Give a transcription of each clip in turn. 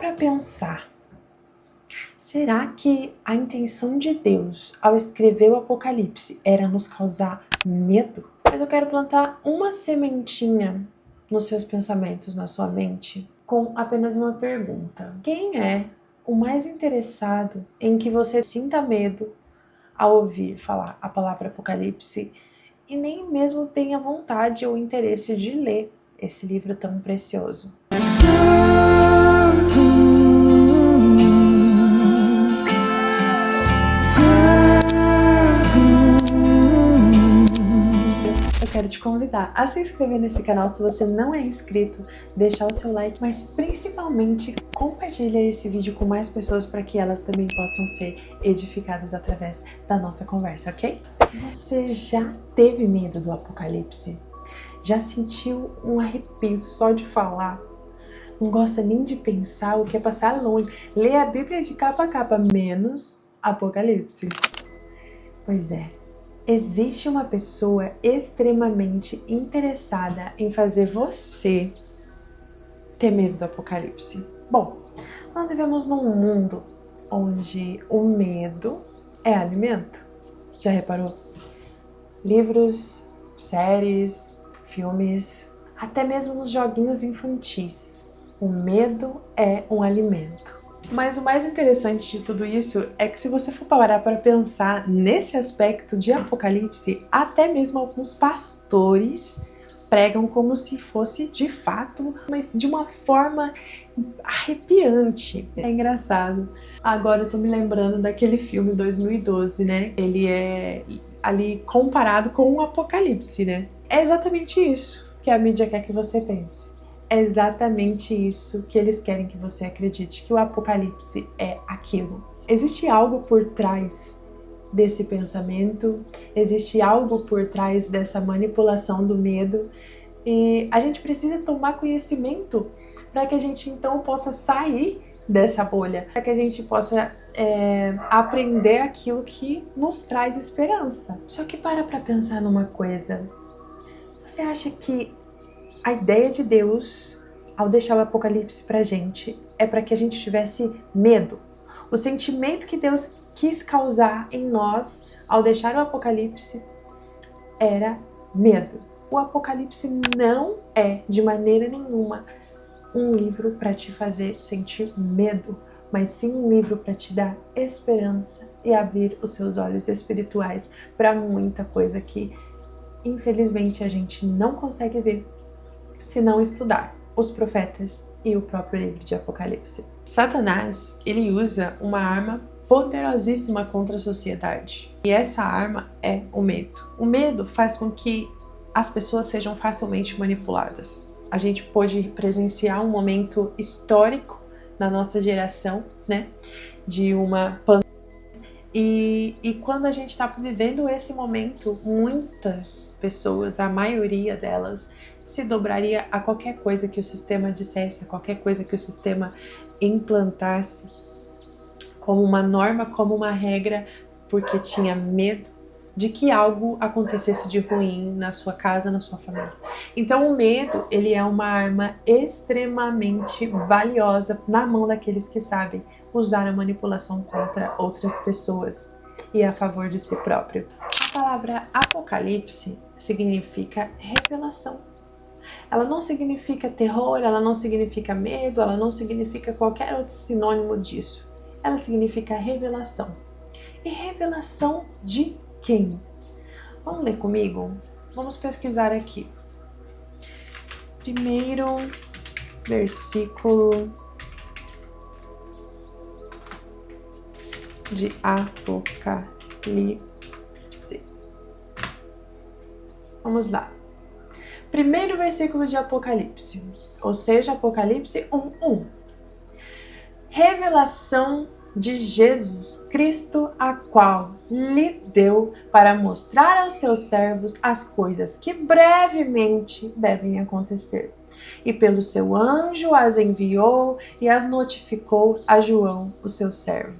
para pensar, será que a intenção de Deus ao escrever o Apocalipse era nos causar medo? Mas eu quero plantar uma sementinha nos seus pensamentos, na sua mente, com apenas uma pergunta. Quem é o mais interessado em que você sinta medo ao ouvir falar a palavra Apocalipse e nem mesmo tenha vontade ou interesse de ler esse livro tão precioso? Eu quero te convidar a se inscrever nesse canal se você não é inscrito, deixar o seu like, mas principalmente compartilha esse vídeo com mais pessoas para que elas também possam ser edificadas através da nossa conversa, ok? Você já teve medo do Apocalipse? Já sentiu um arrepio só de falar? Não gosta nem de pensar o que é passar longe? Lê a Bíblia de capa a capa, menos Apocalipse. Pois é. Existe uma pessoa extremamente interessada em fazer você ter medo do Apocalipse. Bom, nós vivemos num mundo onde o medo é alimento. Já reparou? Livros, séries, filmes, até mesmo nos joguinhos infantis. O medo é um alimento. Mas o mais interessante de tudo isso é que se você for parar para pensar nesse aspecto de Apocalipse, até mesmo alguns pastores pregam como se fosse de fato, mas de uma forma arrepiante. É engraçado. Agora eu tô me lembrando daquele filme 2012, né? Ele é ali comparado com o Apocalipse, né? É exatamente isso que a mídia quer que você pense. É exatamente isso que eles querem que você acredite, que o Apocalipse é aquilo. Existe algo por trás desse pensamento, existe algo por trás dessa manipulação do medo e a gente precisa tomar conhecimento para que a gente então possa sair dessa bolha, para que a gente possa aprender aquilo que nos traz esperança. Só que para pensar numa coisa, você acha que a ideia de Deus, ao deixar o Apocalipse pra gente, é para que a gente tivesse medo? O sentimento que Deus quis causar em nós, ao deixar o Apocalipse, era medo. O Apocalipse não é, de maneira nenhuma, um livro para te fazer sentir medo, mas sim um livro para te dar esperança e abrir os seus olhos espirituais para muita coisa que, infelizmente, a gente não consegue ver se não estudar os profetas e o próprio livro de Apocalipse. Satanás, ele usa uma arma poderosíssima contra a sociedade. E essa arma é o medo. O medo faz com que as pessoas sejam facilmente manipuladas. A gente pôde presenciar um momento histórico na nossa geração, né? De uma pandemia. E quando a gente está vivendo esse momento, muitas pessoas, a maioria delas, se dobraria a qualquer coisa que o sistema dissesse, a qualquer coisa que o sistema implantasse como uma norma, como uma regra, porque tinha medo de que algo acontecesse de ruim na sua casa, na sua família. Então o medo, ele é uma arma extremamente valiosa na mão daqueles que sabem usar a manipulação contra outras pessoas e a favor de si próprio. A palavra Apocalipse significa revelação. Ela não significa terror, ela não significa medo, ela não significa qualquer outro sinônimo disso. Ela significa revelação. E revelação de quem? Vamos ler comigo? Vamos pesquisar aqui. Primeiro versículo de Apocalipse. Vamos lá. Primeiro versículo de Apocalipse, ou seja, Apocalipse 1:1. Revelação de Jesus Cristo, a qual lhe deu para mostrar aos seus servos as coisas que brevemente devem acontecer. E pelo seu anjo as enviou e as notificou a João, o seu servo,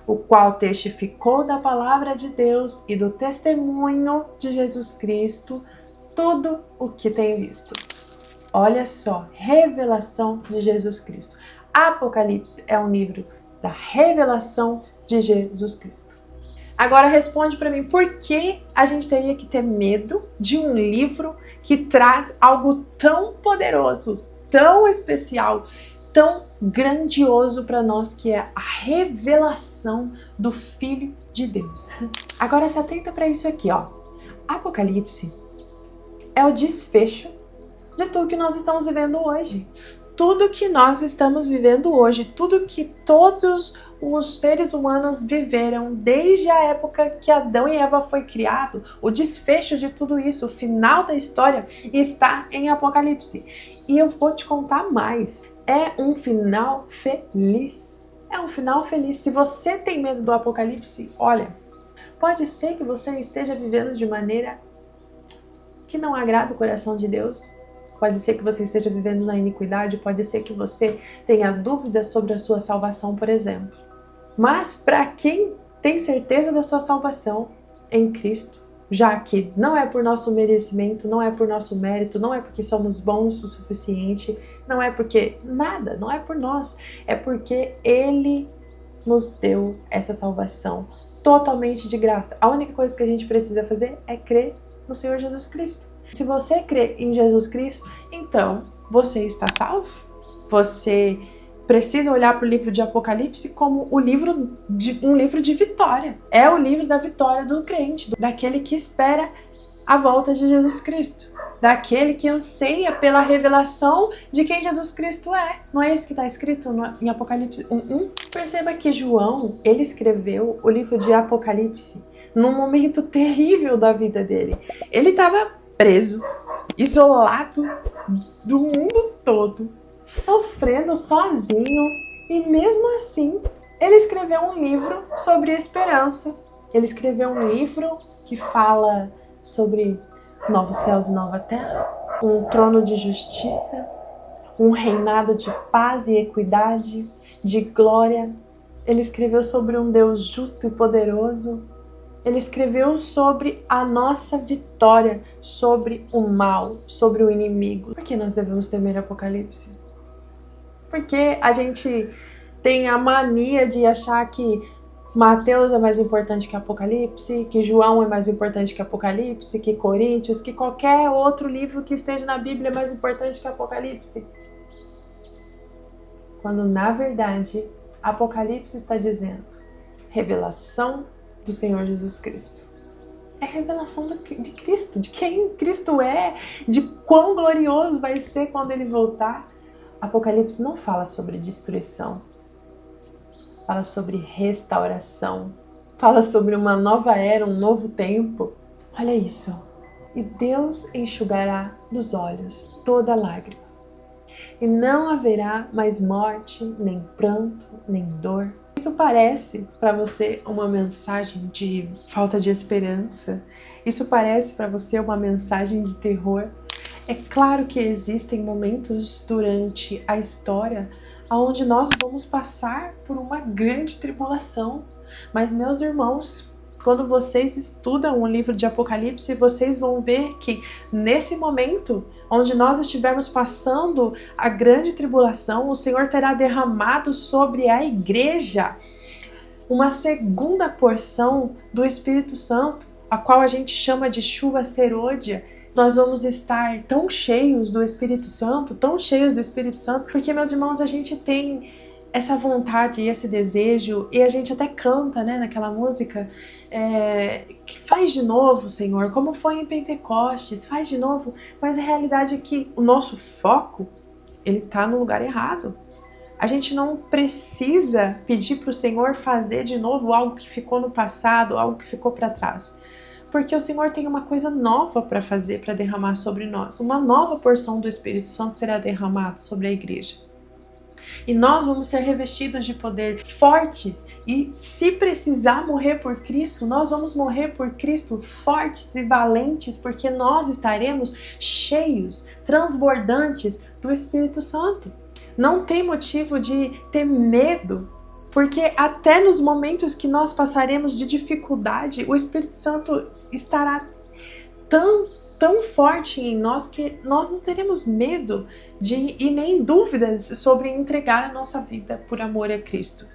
o qual testificou da palavra de Deus e do testemunho de Jesus Cristo, tudo o que tem visto. Olha só, revelação de Jesus Cristo. Apocalipse é um livro da revelação de Jesus Cristo. Agora responde para mim, por que a gente teria que ter medo de um livro que traz algo tão poderoso, tão especial, tão grandioso para nós, que é a revelação do Filho de Deus? Agora se atenta para isso aqui, ó. Apocalipse é o desfecho de tudo que nós estamos vivendo hoje. Tudo que nós estamos vivendo hoje, tudo que todos os seres humanos viveram desde a época que Adão e Eva foi criado, o desfecho de tudo isso, o final da história está em Apocalipse. E eu vou te contar mais. É um final feliz. É um final feliz. Se você tem medo do Apocalipse, olha, pode ser que você esteja vivendo de maneira que não agrada o coração de Deus. Pode ser que você esteja vivendo na iniquidade, pode ser que você tenha dúvidas sobre a sua salvação, por exemplo. Mas para quem tem certeza da sua salvação em Cristo, já que não é por nosso merecimento, não é por nosso mérito, não é porque somos bons o suficiente, não é porque nada, não é por nós, é porque Ele nos deu essa salvação totalmente de graça. A única coisa que a gente precisa fazer é crer no Senhor Jesus Cristo. Se você crê em Jesus Cristo, então você está salvo. Você precisa olhar para o livro de Apocalipse como um livro de vitória. É o livro da vitória do crente, daquele que espera a volta de Jesus Cristo, daquele que anseia pela revelação de quem Jesus Cristo é. Não é isso que está escrito em Apocalipse 1:1? Perceba que João, ele escreveu o livro de Apocalipse num momento terrível da vida dele. Ele estava preso, isolado do mundo todo, sofrendo sozinho, e mesmo assim ele escreveu um livro sobre esperança. Ele escreveu um livro que fala sobre novos céus e nova terra, um trono de justiça, um reinado de paz e equidade, de glória. Ele escreveu sobre um Deus justo e poderoso. Ele escreveu sobre a nossa vitória, sobre o mal, sobre o inimigo. Por que nós devemos temer Apocalipse? Porque a gente tem a mania de achar que Mateus é mais importante que Apocalipse, que João é mais importante que Apocalipse, que Coríntios, que qualquer outro livro que esteja na Bíblia é mais importante que Apocalipse. Quando, na verdade, Apocalipse está dizendo revelação do Senhor Jesus Cristo. É a revelação de Cristo, de quem Cristo é, de quão glorioso vai ser quando Ele voltar. Apocalipse não fala sobre destruição, fala sobre restauração, fala sobre uma nova era, um novo tempo. Olha isso. E Deus enxugará dos olhos toda lágrima, e não haverá mais morte, nem pranto, nem dor. Isso parece para você uma mensagem de falta de esperança? Isso parece para você uma mensagem de terror? É claro que existem momentos durante a história onde nós vamos passar por uma grande tribulação. Mas, meus irmãos, quando vocês estudam o livro de Apocalipse, vocês vão ver que nesse momento onde nós estivermos passando a grande tribulação, o Senhor terá derramado sobre a igreja uma segunda porção do Espírito Santo, a qual a gente chama de chuva serôdia. Nós vamos estar tão cheios do Espírito Santo, porque, meus irmãos, a gente tem essa vontade e esse desejo, e a gente até canta, né, naquela música, que faz de novo, Senhor, como foi em Pentecostes, faz de novo, mas a realidade é que o nosso foco, ele está no lugar errado. A gente não precisa pedir para o Senhor fazer de novo algo que ficou no passado, algo que ficou para trás. Porque o Senhor tem uma coisa nova para fazer, para derramar sobre nós. Uma nova porção do Espírito Santo será derramada sobre a igreja. E nós vamos ser revestidos de poder, fortes, e se precisar morrer por Cristo, nós vamos morrer por Cristo fortes e valentes, porque nós estaremos cheios, transbordantes do Espírito Santo. Não tem motivo de ter medo, porque até nos momentos que nós passaremos de dificuldade, o Espírito Santo estará tão tão forte em nós que nós não teremos medo e nem dúvidas sobre entregar a nossa vida por amor a Cristo.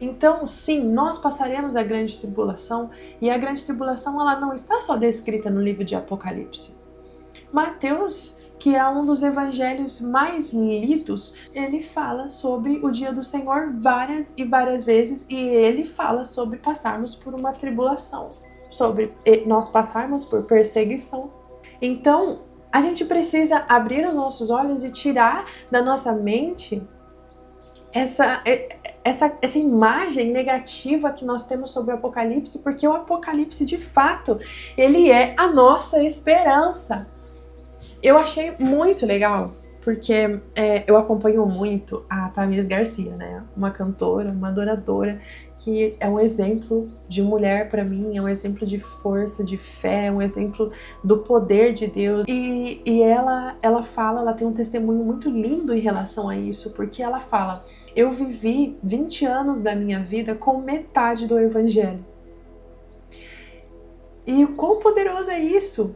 Então, sim, nós passaremos a grande tribulação, e a grande tribulação ela não está só descrita no livro de Apocalipse. Mateus, que é um dos evangelhos mais lidos, ele fala sobre o dia do Senhor várias e várias vezes, e ele fala sobre passarmos por uma tribulação, sobre nós passarmos por perseguição. Então, a gente precisa abrir os nossos olhos e tirar da nossa mente essa imagem negativa que nós temos sobre o Apocalipse, porque o Apocalipse, de fato, ele é a nossa esperança. Eu achei muito legal, porque eu acompanho muito a Thamires Garcia, né? Uma cantora, uma adoradora, que é um exemplo de mulher para mim, é um exemplo de força, de fé, é um exemplo do poder de Deus. E ela fala, ela tem um testemunho muito lindo em relação a isso, porque ela fala: eu vivi 20 anos da minha vida com metade do Evangelho. E o quão poderoso é isso?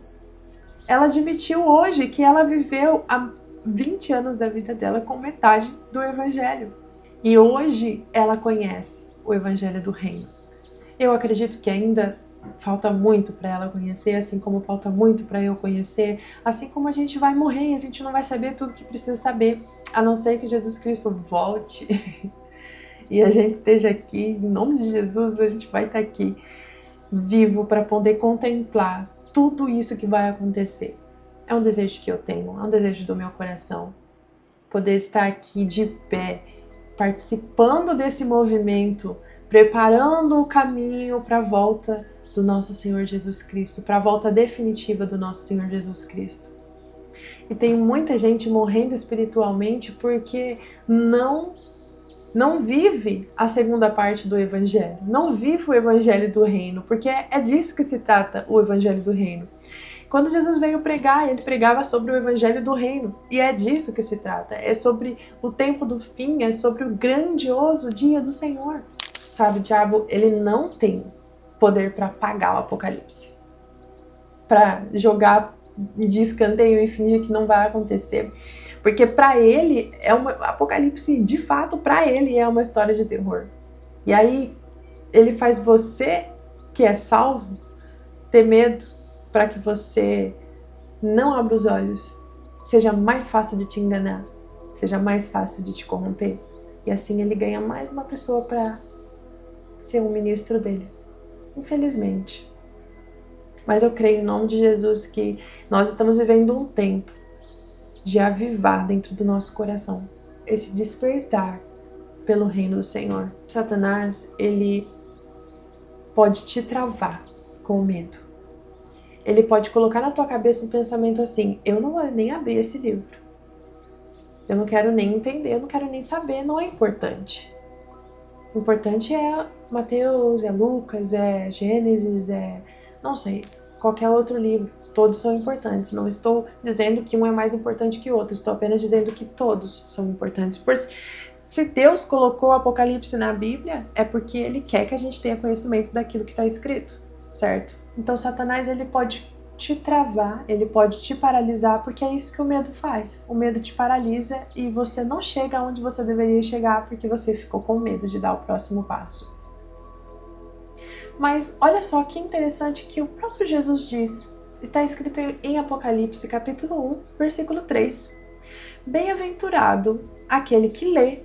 Ela admitiu hoje que ela viveu há 20 anos da vida dela com metade do Evangelho. E hoje ela conhece o Evangelho do Reino. Eu acredito que ainda falta muito para ela conhecer, assim como falta muito para eu conhecer, assim como a gente vai morrer e a gente não vai saber tudo que precisa saber, a não ser que Jesus Cristo volte e a gente esteja aqui, em nome de Jesus, a gente vai estar aqui vivo para poder contemplar tudo isso que vai acontecer. É um desejo que eu tenho, é um desejo do meu coração. Poder estar aqui de pé, participando desse movimento, preparando o caminho para a volta do nosso Senhor Jesus Cristo, para a volta definitiva do nosso Senhor Jesus Cristo. E tem muita gente morrendo espiritualmente porque não vive a segunda parte do Evangelho, não vive o Evangelho do Reino, porque é disso que se trata o Evangelho do Reino. Quando Jesus veio pregar, ele pregava sobre o Evangelho do Reino, e é disso que se trata, é sobre o tempo do fim, é sobre o grandioso dia do Senhor. Sabe, o diabo, ele não tem poder para apagar o Apocalipse, para jogar de escanteio e fingir que não vai acontecer. Porque para ele, Apocalipse, de fato, para ele é uma história de terror. E aí, ele faz você, que é salvo, ter medo para que você não abra os olhos. Seja mais fácil de te enganar, seja mais fácil de te corromper. E assim ele ganha mais uma pessoa para ser um ministro dele. Infelizmente. Mas eu creio em nome de Jesus que nós estamos vivendo um tempo de avivar dentro do nosso coração esse despertar pelo reino do Senhor. Satanás, ele pode te travar com medo. Ele pode colocar na tua cabeça um pensamento assim: eu não vou nem abrir esse livro. Eu não quero nem entender, eu não quero nem saber, não é importante. O importante é Mateus, é Lucas, é Gênesis, não sei, qualquer outro livro. Todos são importantes. Não estou dizendo que um é mais importante que o outro. Estou apenas dizendo que todos são importantes. Se Deus colocou o Apocalipse na Bíblia, é porque Ele quer que a gente tenha conhecimento daquilo que está escrito, certo? Então Satanás, ele pode te travar, ele pode te paralisar, porque é isso que o medo faz. O medo te paralisa e você não chega onde você deveria chegar porque você ficou com medo de dar o próximo passo. Mas olha só que interessante que o próprio Jesus diz. Está escrito em Apocalipse, capítulo 1, versículo 3. Bem-aventurado aquele que lê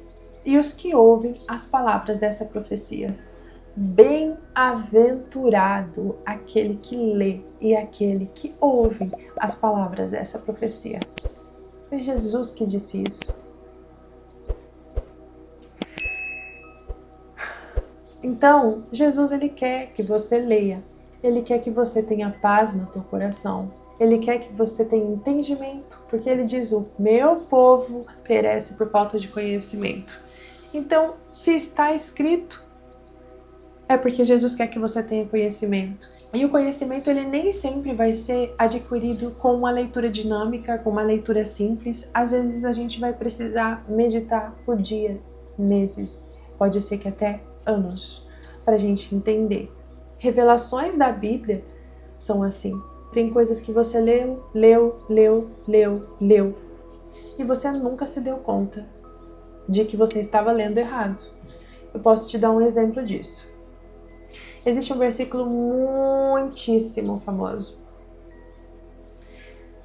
e os que ouvem as palavras dessa profecia. Bem-aventurado aquele que lê e aquele que ouve as palavras dessa profecia. Foi Jesus que disse isso. Então, Jesus, ele quer que você leia. Ele quer que você tenha paz no teu coração. Ele quer que você tenha entendimento, porque ele diz: o meu povo perece por falta de conhecimento. Então, se está escrito, é porque Jesus quer que você tenha conhecimento. E o conhecimento, ele nem sempre vai ser adquirido com uma leitura dinâmica, com uma leitura simples. Às vezes a gente vai precisar meditar por dias, meses, pode ser que até anos, para a gente entender. Revelações da Bíblia são assim. Tem coisas que você leu, e você nunca se deu conta de que você estava lendo errado. Eu posso te dar um exemplo disso. Existe um versículo muitíssimo famoso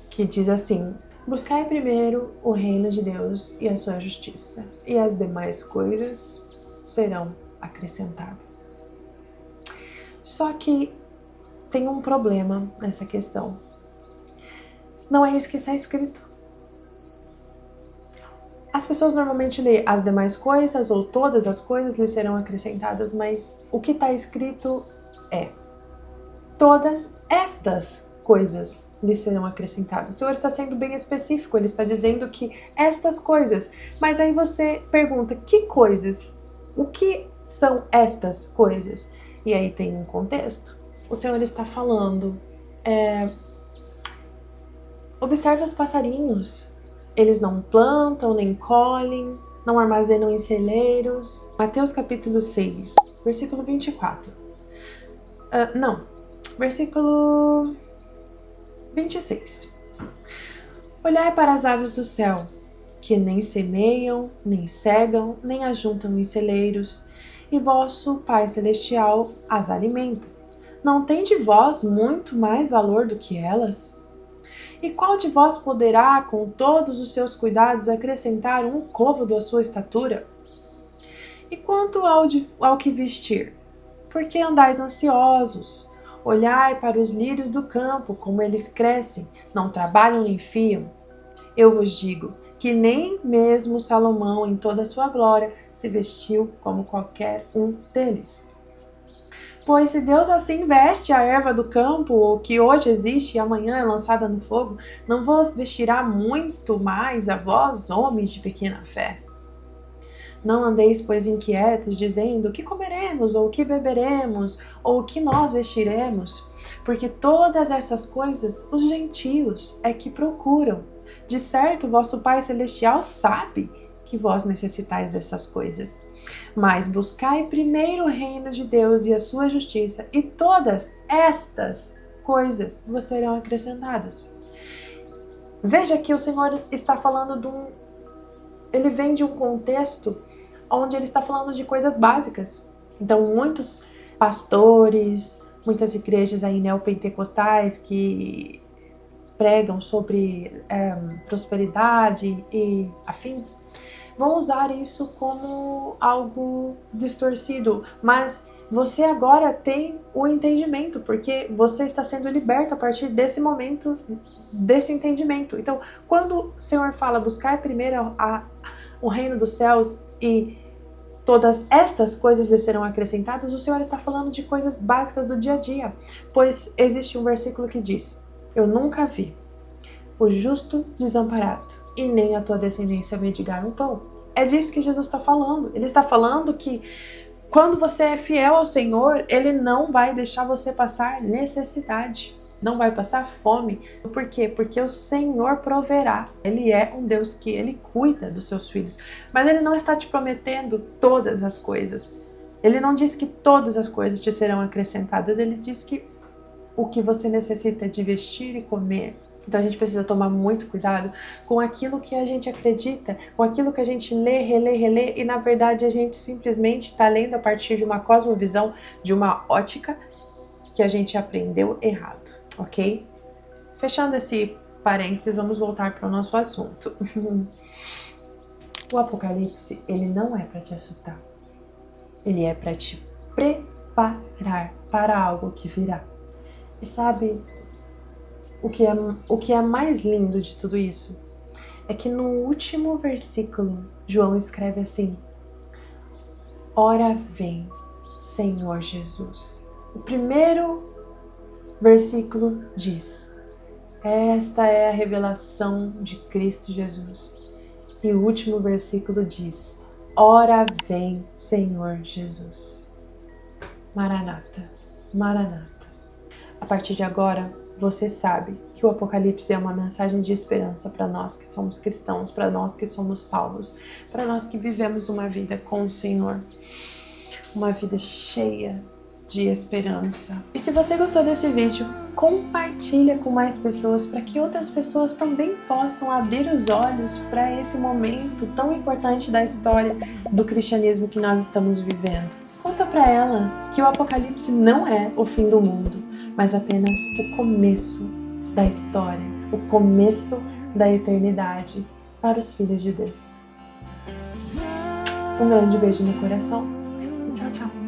que diz assim: buscai primeiro o reino de Deus e a sua justiça, e as demais coisas serão acrescentadas. Só que tem um problema nessa questão. Não é isso que está escrito. As pessoas normalmente lêem as demais coisas ou todas as coisas lhe serão acrescentadas, mas o que está escrito é: todas estas coisas lhe serão acrescentadas. O Senhor está sendo bem específico, Ele está dizendo que estas coisas. Mas aí você pergunta, que coisas? O que são estas coisas? E aí tem um contexto. O Senhor está falando, observe os passarinhos. Eles não plantam, nem colhem, não armazenam em celeiros. Mateus capítulo 6, versículo 24. Versículo 26. Olhai para as aves do céu, que nem semeiam, nem cegam, nem ajuntam em celeiros, e vosso Pai Celestial as alimenta. Não tem de vós muito mais valor do que elas? E qual de vós poderá, com todos os seus cuidados, acrescentar um côvado à sua estatura? E quanto ao que vestir? Por que andais ansiosos? Olhai para os lírios do campo, como eles crescem, não trabalham nem fiam. Eu vos digo que nem mesmo Salomão, em toda a sua glória, se vestiu como qualquer um deles. Pois se Deus assim veste a erva do campo, que hoje existe e amanhã é lançada no fogo, não vos vestirá muito mais a vós, homens de pequena fé? Não andeis, pois, inquietos, dizendo: o que comeremos, ou o que beberemos, ou o que nós vestiremos? Porque todas essas coisas os gentios é que procuram. De certo, vosso Pai Celestial sabe que vós necessitais dessas coisas. Mas buscai primeiro o reino de Deus e a sua justiça, e todas estas coisas vos serão acrescentadas. Veja que o Senhor está falando ele vem de um contexto onde ele está falando de coisas básicas. Então, muitos pastores, muitas igrejas aí neopentecostais que pregam sobre prosperidade e afins, vão usar isso como algo distorcido, mas você agora tem o entendimento, porque você está sendo liberto a partir desse momento, desse entendimento. Então, quando o Senhor fala, buscar primeiro o reino dos céus e todas estas coisas lhe serão acrescentadas, o Senhor está falando de coisas básicas do dia a dia, pois existe um versículo que diz: eu nunca vi o justo desamparado, e nem a tua descendência mendigar um pão. É disso que Jesus está falando. Ele está falando que quando você é fiel ao Senhor, Ele não vai deixar você passar necessidade, não vai passar fome. Por quê? Porque o Senhor proverá. Ele é um Deus que Ele cuida dos seus filhos, mas Ele não está te prometendo todas as coisas. Ele não diz que todas as coisas te serão acrescentadas, Ele diz que o que você necessita é de vestir e comer. Então a gente precisa tomar muito cuidado com aquilo que a gente acredita, com aquilo que a gente lê, relê, e na verdade a gente simplesmente está lendo a partir de uma cosmovisão, de uma ótica que a gente aprendeu errado, ok? Fechando esse parênteses, vamos voltar para o nosso assunto. O Apocalipse, ele não é para te assustar, ele é para te preparar para algo que virá. E sabe, o que é mais lindo de tudo isso é que no último versículo, João escreve assim: ora vem, Senhor Jesus. O primeiro versículo diz: esta é a revelação de Cristo Jesus. E o último versículo diz: ora vem, Senhor Jesus. Maranata, Maranata. A partir de agora, você sabe que o Apocalipse é uma mensagem de esperança para nós que somos cristãos, para nós que somos salvos, para nós que vivemos uma vida com o Senhor, uma vida cheia de esperança. E se você gostou desse vídeo, compartilha com mais pessoas para que outras pessoas também possam abrir os olhos para esse momento tão importante da história do cristianismo que nós estamos vivendo. Conta para ela que o Apocalipse não é o fim do mundo, mas apenas o começo da história, o começo da eternidade para os filhos de Deus. Um grande beijo no coração e tchau, tchau!